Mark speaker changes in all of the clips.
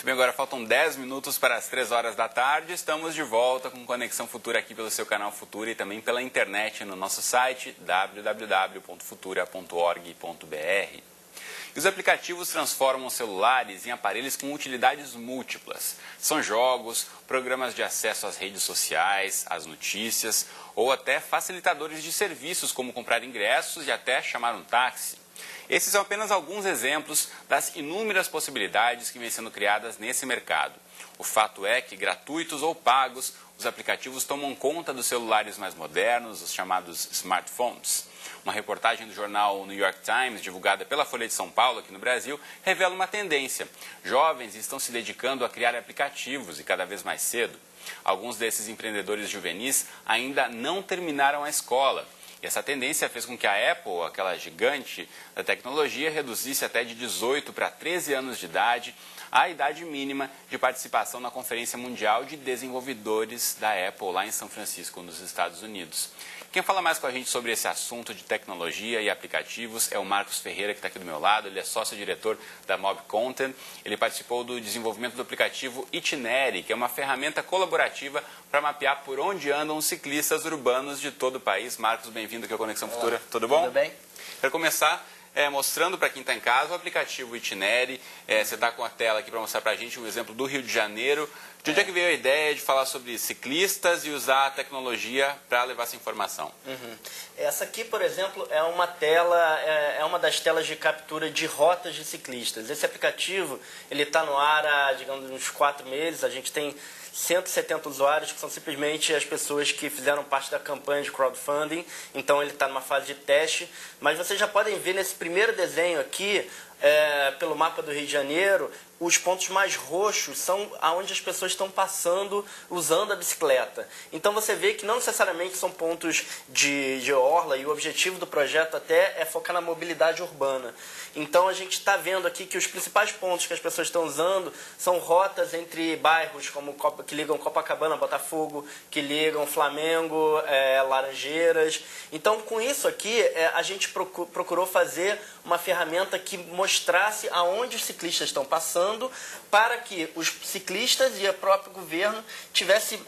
Speaker 1: Muito bem, agora faltam 10 minutos para as 3 horas da tarde. Estamos de volta com Conexão Futura aqui pelo seu canal Futura e também pela internet no nosso site www.futura.org.br. E os aplicativos transformam celulares em aparelhos com utilidades múltiplas. São jogos, programas de acesso às redes sociais, às notícias ou até facilitadores de serviços como comprar ingressos e até chamar um táxi. Esses são apenas alguns exemplos das inúmeras possibilidades que vêm sendo criadas nesse mercado. O fato é que, gratuitos ou pagos, os aplicativos tomam conta dos celulares mais modernos, os chamados smartphones. Uma reportagem do jornal New York Times, divulgada pela Folha de São Paulo, aqui no Brasil, revela uma tendência. Jovens estão se dedicando a criar aplicativos e cada vez mais cedo. Alguns desses empreendedores juvenis ainda não terminaram a escola. E essa tendência fez com que a Apple, aquela gigante da tecnologia, reduzisse até de 18 para 13 anos de idade a idade mínima de participação na Conferência Mundial de Desenvolvedores da Apple, lá em São Francisco, nos Estados Unidos. Quem fala mais com a gente sobre esse assunto de tecnologia e aplicativos é o Marcos Ferreira, que está aqui do meu lado. Ele é sócio-diretor da Mob Content. Ele participou do desenvolvimento do aplicativo Itinéri, que é uma ferramenta colaborativa para mapear por onde andam os ciclistas urbanos de todo o país. Marcos, bem-vindo aqui ao Conexão Futura. Tudo bom?
Speaker 2: Tudo bem.
Speaker 1: Quero começar mostrando para quem está em casa o aplicativo Itinéri. Você está com a tela aqui para mostrar para a gente um exemplo do Rio de Janeiro. De onde é que veio a ideia de falar sobre ciclistas e usar a tecnologia para levar essa informação?
Speaker 2: Essa aqui, por exemplo, é uma tela, é uma das telas de captura de rotas de ciclistas. Esse aplicativo, ele está no ar há, digamos, uns 4 meses. A gente tem 170 usuários, que são simplesmente as pessoas que fizeram parte da campanha de crowdfunding. Então, ele está numa fase de teste. Mas vocês já podem ver nesse primeiro desenho aqui, pelo mapa do Rio de Janeiro, os pontos mais roxos são aonde as pessoas estão passando usando a bicicleta. Então você vê que não necessariamente são pontos de orla, e o objetivo do projeto até é focar na mobilidade urbana. Então a gente está vendo aqui que os principais pontos que as pessoas estão usando são rotas entre bairros como que ligam Copacabana, Botafogo, que ligam Flamengo, Laranjeiras. Então com isso aqui a gente procurou fazer uma ferramenta que mostrasse aonde os ciclistas estão passando, para que os ciclistas e o próprio governo tivessem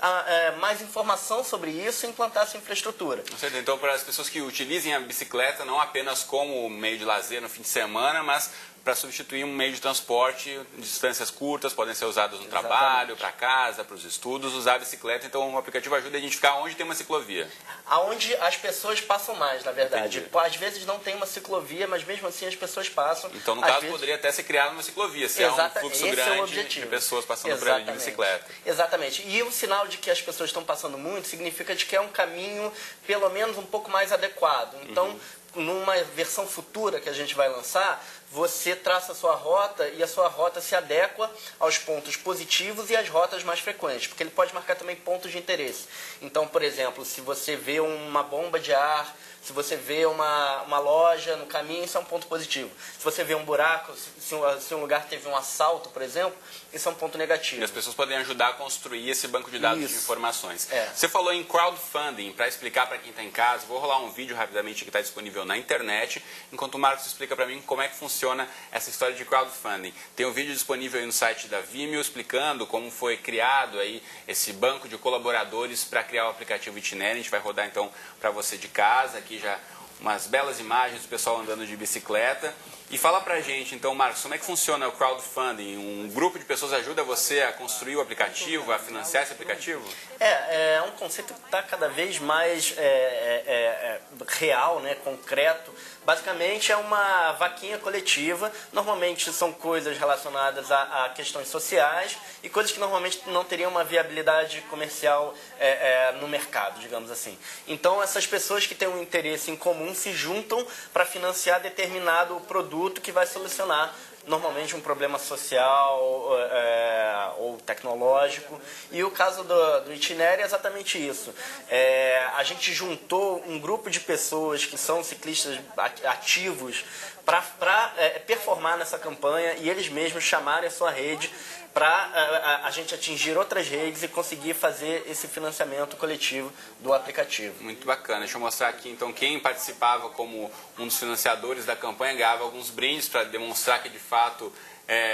Speaker 2: mais informação sobre isso e implantassem infraestrutura.
Speaker 1: Então, para as pessoas que utilizem a bicicleta não apenas como meio de lazer no fim de semana, mas para substituir um meio de transporte em distâncias curtas, podem ser usados no trabalho, para casa, para os estudos, usar a bicicleta. Então, o aplicativo ajuda a identificar onde tem uma ciclovia.
Speaker 2: Aonde as pessoas passam mais, na verdade. Entendi. Às vezes não tem uma ciclovia, mas mesmo assim as pessoas passam.
Speaker 1: Então, no caso, poderia até ser criada uma ciclovia, se há um fluxo grande de pessoas passando por ali de bicicleta.
Speaker 2: Exatamente. E o sinal de que as pessoas estão passando muito significa de que é um caminho, pelo menos, um pouco mais adequado. Então, numa versão futura que a gente vai lançar, você traça a sua rota e a sua rota se adequa aos pontos positivos e às rotas mais frequentes, porque ele pode marcar também pontos de interesse. Então, por exemplo, se você vê uma bomba de ar, se você vê uma loja no caminho, isso é um ponto positivo. Se você vê um buraco, se um lugar teve um assalto, por exemplo, isso é um ponto negativo.
Speaker 1: E as pessoas podem ajudar a construir esse banco de dados de informações. Você falou em crowdfunding. Para explicar para quem está em casa, vou rolar um vídeo rapidamente que está disponível na internet, enquanto o Marcos explica para mim como é que funciona essa história de crowdfunding. Tem um vídeo disponível aí no site da Vimeo explicando como foi criado aí esse banco de colaboradores para criar o aplicativo Itinéri. A gente vai rodar então para você de casa, aqui já umas belas imagens do pessoal andando de bicicleta. E fala pra gente, então, Marcos, como é que funciona o crowdfunding? Um grupo de pessoas ajuda você a construir o aplicativo, a financiar esse aplicativo?
Speaker 2: É um conceito que está cada vez mais real, né, concreto. Basicamente é uma vaquinha coletiva, normalmente são coisas relacionadas a questões sociais e coisas que normalmente não teriam uma viabilidade comercial no mercado, digamos assim. Então essas pessoas que têm um interesse em comum se juntam para financiar determinado produto que vai solucionar normalmente um problema social ou tecnológico. E o caso do Itinéri é exatamente isso. A gente juntou um grupo de pessoas que são ciclistas ativos para performar nessa campanha e eles mesmos chamarem a sua rede para a gente atingir outras redes e conseguir fazer esse financiamento coletivo do aplicativo.
Speaker 1: Muito bacana. Deixa eu mostrar aqui, então, quem participava como um dos financiadores da campanha ganhava alguns brindes para demonstrar que, de fato, fato,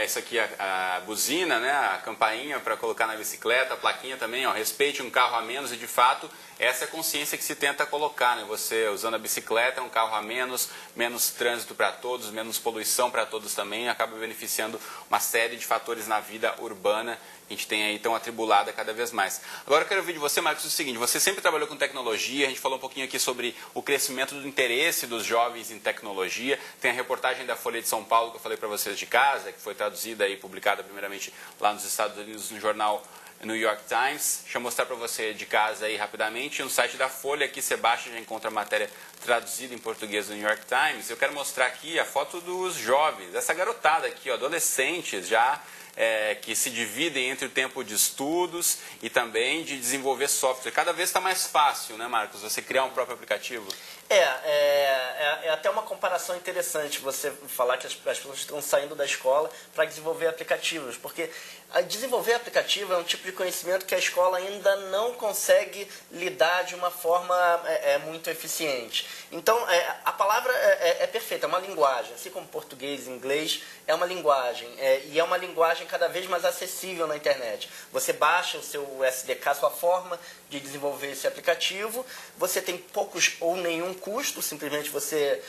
Speaker 1: isso aqui a buzina, né, a campainha para colocar na bicicleta, a plaquinha também, ó, respeite um carro a menos, e de fato essa é a consciência que se tenta colocar, né? Você usando a bicicleta, é um carro a menos, menos trânsito para todos, menos poluição para todos também, acaba beneficiando uma série de fatores na vida urbana que a gente tem aí tão atribulada cada vez mais. Agora eu quero ouvir de você, Marcos, o seguinte: você sempre trabalhou com tecnologia, a gente falou um pouquinho aqui sobre o crescimento do interesse dos jovens em tecnologia, tem a reportagem da Folha de São Paulo que eu falei para vocês de casa, que foi traduzida e publicada primeiramente lá nos Estados Unidos no jornal New York Times. Deixa eu mostrar para você de casa aí rapidamente. No site da Folha, aqui você baixa e já encontra a matéria traduzida em português do New York Times. Eu quero mostrar aqui a foto dos jovens, essa garotada aqui, ó, adolescentes já, que se dividem entre o tempo de estudos e também de desenvolver software. Cada vez está mais fácil, né, Marcos, você criar um próprio aplicativo?
Speaker 2: É até uma comparação interessante você falar que as pessoas estão saindo da escola para desenvolver aplicativos, porque desenvolver aplicativo é um tipo de conhecimento que a escola ainda não consegue lidar de uma forma muito eficiente. Então, a palavra é perfeita, é uma linguagem, assim como português e inglês, é uma linguagem, e é uma linguagem cada vez mais acessível na internet. Você baixa o seu SDK, sua forma de desenvolver esse aplicativo, você tem poucos ou nenhum custo, simplesmente você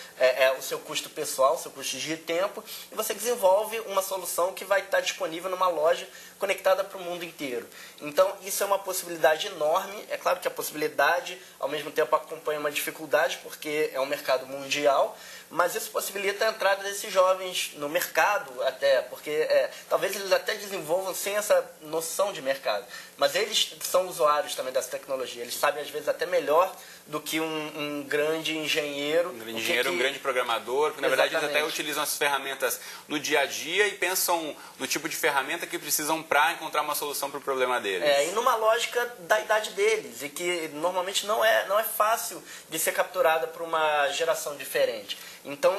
Speaker 2: o seu custo pessoal, o seu custo de tempo, e você desenvolve uma solução que vai estar disponível numa loja conectada para o mundo inteiro. Então, isso é uma possibilidade enorme. É claro que a possibilidade, ao mesmo tempo, acompanha uma dificuldade, porque é um mercado mundial, mas isso possibilita a entrada desses jovens no mercado, até, porque talvez eles até desenvolvam sem essa noção de mercado, mas eles são usuários também dessa tecnologia, eles sabem às vezes até melhor do que um grande engenheiro.
Speaker 1: Um grande engenheiro, um grande programador, porque na verdade eles até utilizam as ferramentas no dia a dia e pensam no tipo de ferramenta que precisam para encontrar uma solução para o problema deles.
Speaker 2: E numa lógica da idade deles, e que normalmente não é fácil de ser capturada por uma geração diferente. Então,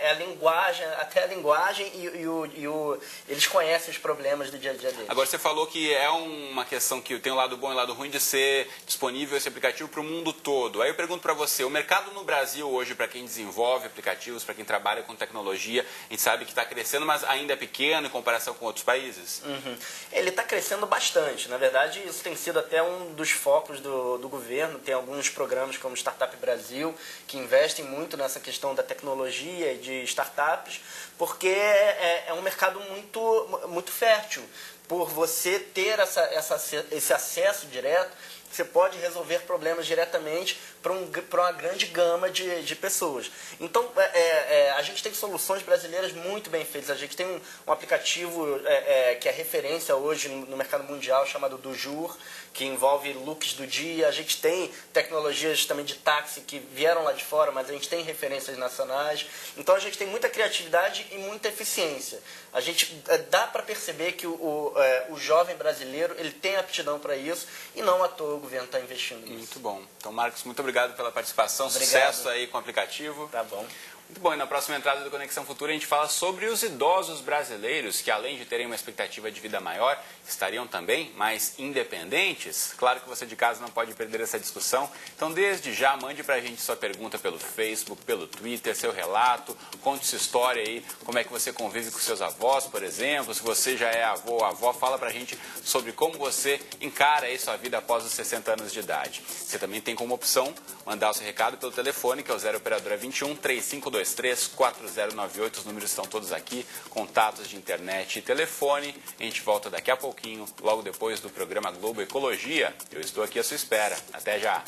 Speaker 2: a linguagem, até a linguagem eles conhecem os problemas do dia a dia deles.
Speaker 1: Agora, você falou que é uma questão que tem um lado bom e um lado ruim de ser disponível esse aplicativo para o mundo todo. Aí eu pergunto para você, o mercado no Brasil hoje, para quem desenvolve aplicativos, para quem trabalha com tecnologia, a gente sabe que está crescendo, mas ainda é pequeno em comparação com outros países?
Speaker 2: Ele está crescendo bastante. Na verdade, isso tem sido até um dos focos do governo. Tem alguns programas como Startup Brasil, que investem muito nessa questão da tecnologia e de startups, porque é um mercado muito fértil. Por você ter esse acesso direto, você pode resolver problemas diretamente para uma grande gama de pessoas. Então, a gente tem soluções brasileiras muito bem feitas. A gente tem um aplicativo que é referência hoje no mercado mundial, chamado Dujur, que envolve looks do dia. A gente tem tecnologias também de táxi que vieram lá de fora, mas a gente tem referências nacionais. Então, a gente tem muita criatividade e muita eficiência. A gente dá para perceber que o jovem brasileiro ele tem aptidão para isso, e não à toa o governo está investindo nisso.
Speaker 1: Muito bom. Então, Marcos, muito obrigado pela participação.
Speaker 2: Obrigado.
Speaker 1: Sucesso aí com o aplicativo.
Speaker 2: Tá bom.
Speaker 1: Muito bom, e na próxima entrada do Conexão Futura a gente fala sobre os idosos brasileiros que, além de terem uma expectativa de vida maior, estariam também mais independentes. Claro que você de casa não pode perder essa discussão, então desde já mande pra gente sua pergunta pelo Facebook, pelo Twitter, seu relato, conte sua história aí, como é que você convive com seus avós, por exemplo, se você já é avô ou avó, fala pra gente sobre como você encara aí sua vida após os 60 anos de idade. Você também tem como opção mandar o seu recado pelo telefone, que é o 0 operadora 21 3523 4098, os números estão todos aqui, contatos de internet e telefone. A gente volta daqui a pouquinho, logo depois do programa Globo Ecologia. Eu estou aqui à sua espera. Até já!